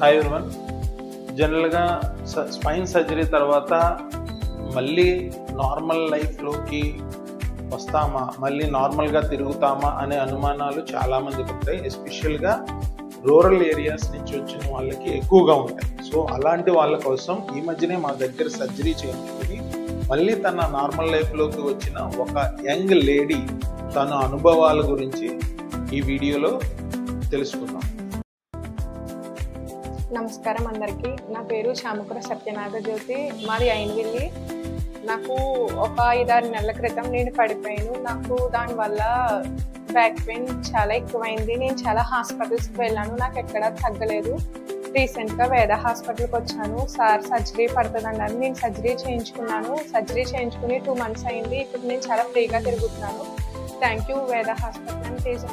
Hi everyone. జనరల్గా spine surgery తర్వాత మళ్ళీ నార్మల్ లైఫ్లోకి వస్తామా, మళ్ళీ నార్మల్గా తిరుగుతామా అనే అనుమానాలు చాలామందికి ఉంటాయి. ఎస్పెషల్గా రూరల్ ఏరియాస్ నుంచి వచ్చిన వాళ్ళకి ఎక్కువగా ఉంటాయి. సో అలాంటి వాళ్ళ కోసం ఈ మధ్యనే మా దగ్గర సర్జరీ చేయించుకుని మళ్ళీ తన నార్మల్ లైఫ్లోకి వచ్చిన ఒక యంగ్ లేడీ తన అనుభవాల గురించి ఈ వీడియోలో తెలుసుకుందాం. నమస్కారం అందరికీ. నా పేరు శాముకుర సత్యనాగజ్యోతి. మాది ఐన్విల్లి. నాకు ఒక 5-6 నెలల క్రితం నేను పడిపోయాను. నాకు దానివల్ల బ్యాక్ పెయిన్ చాలా ఎక్కువైంది. నేను చాలా హాస్పిటల్స్కి వెళ్ళాను, నాకు ఎక్కడా తగ్గలేదు. రీసెంట్గా వేద హాస్పిటల్కి వచ్చాను. సార్ సర్జరీ పడుతుందన్నారు. నేను సర్జరీ చేయించుకున్నాను. సర్జరీ చేయించుకుని 2 months అయింది. ఇప్పుడు నేను చాలా ఫ్రీగా తిరుగుతున్నాను. థ్యాంక్ యూ వేద హాస్పిటల్ అండ్ తేజ.